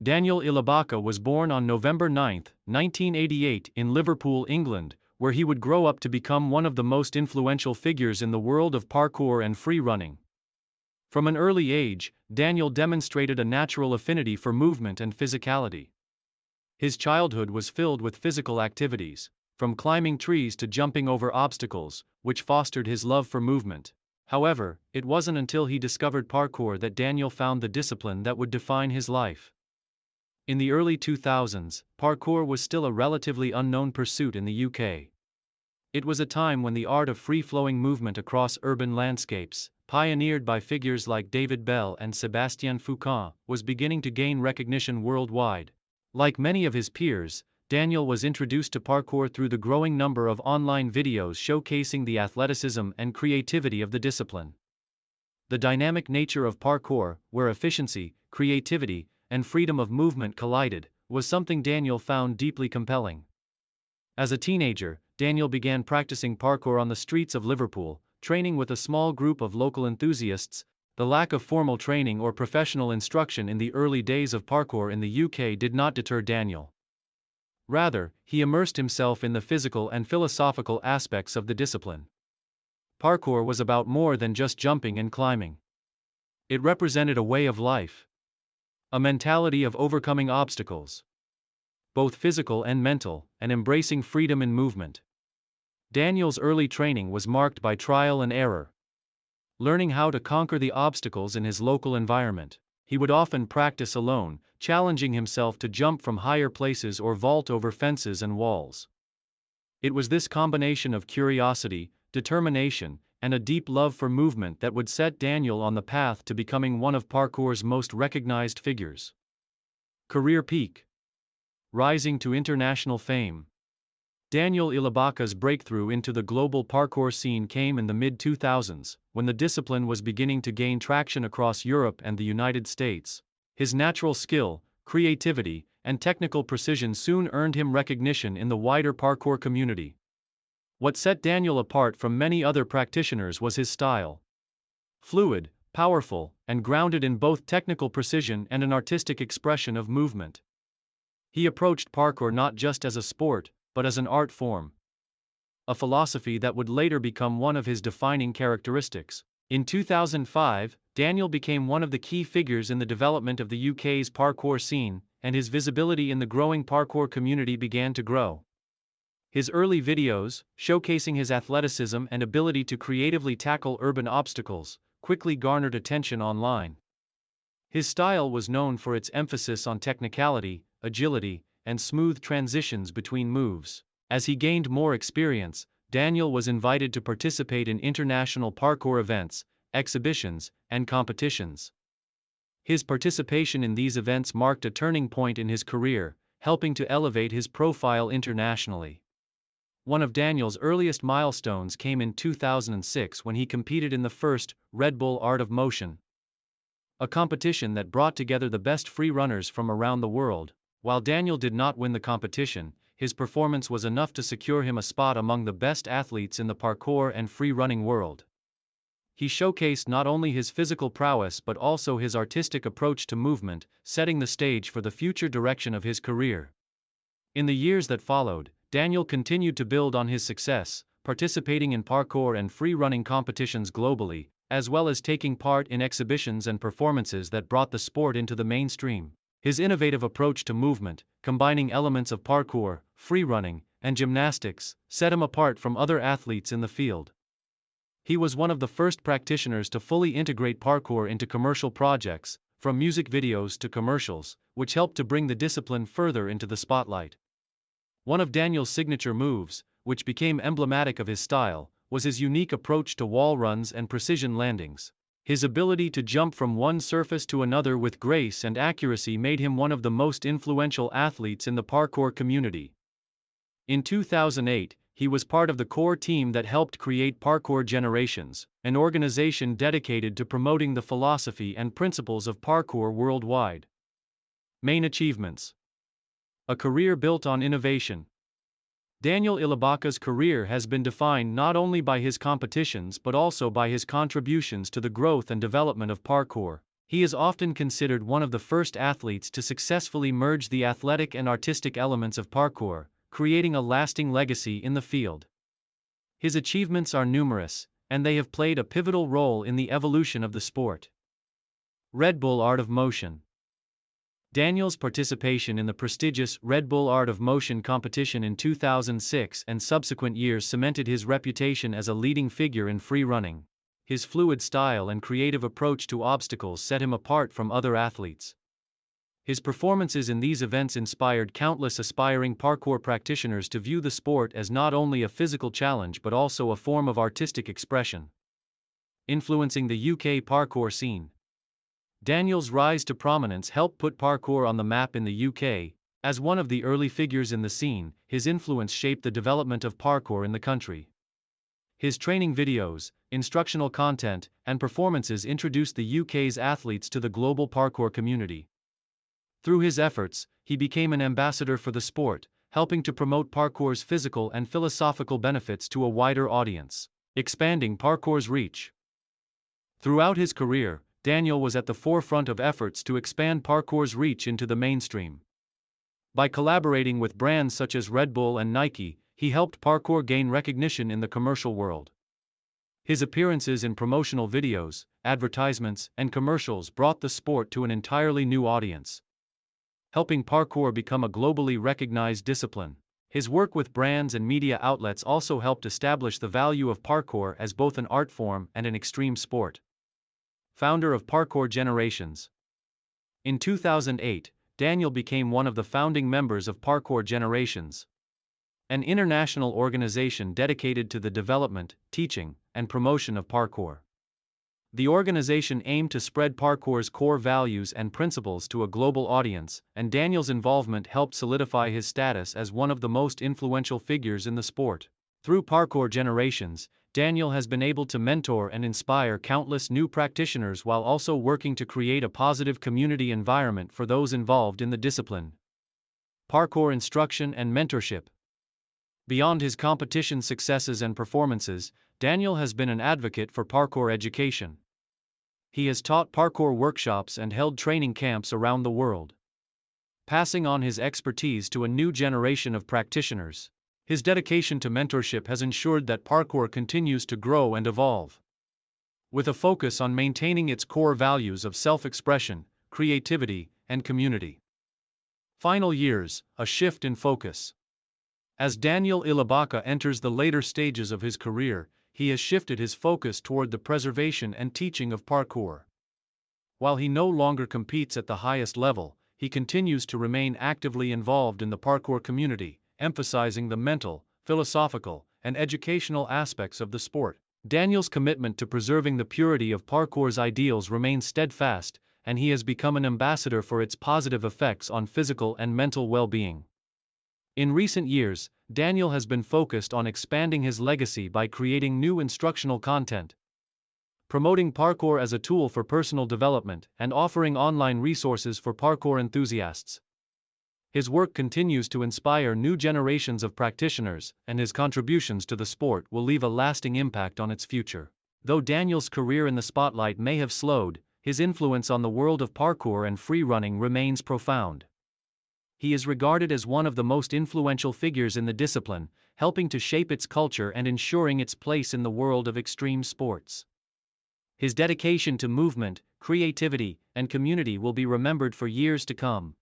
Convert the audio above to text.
Daniel Ilabaca was born on November 9, 1988 in Liverpool, England, where he would grow up to become one of the most influential figures in the world of parkour and free running. From an early age, Daniel demonstrated a natural affinity for movement and physicality. His childhood was filled with physical activities, from climbing trees to jumping over obstacles, which fostered his love for movement. However, it wasn't until he discovered parkour that Daniel found the discipline that would define his life. In the early 2000s, parkour was still a relatively unknown pursuit in the UK. It was a time when the art of free-flowing movement across urban landscapes, pioneered by figures like David Bell and Sébastien Foucault, was beginning to gain recognition worldwide. Like many of his peers, Daniel was introduced to parkour through the growing number of online videos showcasing the athleticism and creativity of the discipline. The dynamic nature of parkour, where efficiency, creativity, and freedom of movement collided, was something Daniel found deeply compelling. As a teenager, Daniel began practicing parkour on the streets of Liverpool, training with a small group of local enthusiasts. The lack of formal training or professional instruction in the early days of parkour in the UK did not deter Daniel. Rather, he immersed himself in the physical and philosophical aspects of the discipline. Parkour was about more than just jumping and climbing. It represented a way of life, a mentality of overcoming obstacles, both physical and mental, and embracing freedom in movement. Daniel's early training was marked by trial and error. Learning how to conquer the obstacles in his local environment, he would often practice alone, challenging himself to jump from higher places or vault over fences and walls. It was this combination of curiosity, determination, and a deep love for movement that would set Daniel on the path to becoming one of parkour's most recognized figures. Career peak. Rising to international fame. Daniel Ilabaca's breakthrough into the global parkour scene came in the mid-2000s, when the discipline was beginning to gain traction across Europe and the United States. His natural skill, creativity, and technical precision soon earned him recognition in the wider parkour community. What set Daniel apart from many other practitioners was his style. Fluid, powerful, and grounded in both technical precision and an artistic expression of movement. He approached parkour not just as a sport, but as an art form. A philosophy that would later become one of his defining characteristics. In 2005, Daniel became one of the key figures in the development of the UK's parkour scene, and his visibility in the growing parkour community began to grow. His early videos, showcasing his athleticism and ability to creatively tackle urban obstacles, quickly garnered attention online. His style was known for its emphasis on technicality, agility, and smooth transitions between moves. As he gained more experience, Daniel was invited to participate in international parkour events, exhibitions, and competitions. His participation in these events marked a turning point in his career, helping to elevate his profile internationally. One of Daniel's earliest milestones came in 2006 when he competed in the first Red Bull Art of Motion, a competition that brought together the best free runners from around the world. While Daniel did not win the competition, his performance was enough to secure him a spot among the best athletes in the parkour and free running world. He showcased not only his physical prowess but also his artistic approach to movement, setting the stage for the future direction of his career. In the years that followed, Daniel continued to build on his success, participating in parkour and free running competitions globally, as well as taking part in exhibitions and performances that brought the sport into the mainstream. His innovative approach to movement, combining elements of parkour, free running, and gymnastics, set him apart from other athletes in the field. He was one of the first practitioners to fully integrate parkour into commercial projects, from music videos to commercials, which helped to bring the discipline further into the spotlight. One of Daniel's signature moves, which became emblematic of his style, was his unique approach to wall runs and precision landings. His ability to jump from one surface to another with grace and accuracy made him one of the most influential athletes in the parkour community. In 2008, he was part of the core team that helped create Parkour Generations, an organization dedicated to promoting the philosophy and principles of parkour worldwide. Main achievements: a career built on innovation. Daniel Ilabaca's career has been defined not only by his competitions but also by his contributions to the growth and development of parkour. He is often considered one of the first athletes to successfully merge the athletic and artistic elements of parkour, creating a lasting legacy in the field. His achievements are numerous, and they have played a pivotal role in the evolution of the sport. Red Bull Art of Motion. Daniel's participation in the prestigious Red Bull Art of Motion competition in 2006 and subsequent years cemented his reputation as a leading figure in free running. His fluid style and creative approach to obstacles set him apart from other athletes. His performances in these events inspired countless aspiring parkour practitioners to view the sport as not only a physical challenge but also a form of artistic expression. Influencing the UK parkour scene. Daniel's rise to prominence helped put parkour on the map in the UK. As one of the early figures in the scene, his influence shaped the development of parkour in the country. His training videos, instructional content, and performances introduced the UK's athletes to the global parkour community. Through his efforts, he became an ambassador for the sport, helping to promote parkour's physical and philosophical benefits to a wider audience, expanding parkour's reach. Throughout his career, Daniel was at the forefront of efforts to expand parkour's reach into the mainstream. By collaborating with brands such as Red Bull and Nike, he helped parkour gain recognition in the commercial world. His appearances in promotional videos, advertisements, and commercials brought the sport to an entirely new audience, helping parkour become a globally recognized discipline. His work with brands and media outlets also helped establish the value of parkour as both an art form and an extreme sport. Founder of Parkour Generations. In 2008, Daniel became one of the founding members of Parkour Generations, an international organization dedicated to the development, teaching, and promotion of parkour. The organization aimed to spread parkour's core values and principles to a global audience, and Daniel's involvement helped solidify his status as one of the most influential figures in the sport. Through Parkour Generations, Daniel has been able to mentor and inspire countless new practitioners while also working to create a positive community environment for those involved in the discipline. Parkour instruction and mentorship. Beyond his competition successes and performances, Daniel has been an advocate for parkour education. He has taught parkour workshops and held training camps around the world, passing on his expertise to a new generation of practitioners. His dedication to mentorship has ensured that parkour continues to grow and evolve, with a focus on maintaining its core values of self-expression, creativity, and community. Final years, a shift in focus. As Daniel Ilabaca enters the later stages of his career, he has shifted his focus toward the preservation and teaching of parkour. While he no longer competes at the highest level, he continues to remain actively involved in the parkour community, emphasizing the mental, philosophical, and educational aspects of the sport. Daniel's commitment to preserving the purity of parkour's ideals remains steadfast, and he has become an ambassador for its positive effects on physical and mental well-being. In recent years, Daniel has been focused on expanding his legacy by creating new instructional content, promoting parkour as a tool for personal development, and offering online resources for parkour enthusiasts. His work continues to inspire new generations of practitioners, and his contributions to the sport will leave a lasting impact on its future. Though Daniel's career in the spotlight may have slowed, his influence on the world of parkour and free running remains profound. He is regarded as one of the most influential figures in the discipline, helping to shape its culture and ensuring its place in the world of extreme sports. His dedication to movement, creativity, and community will be remembered for years to come.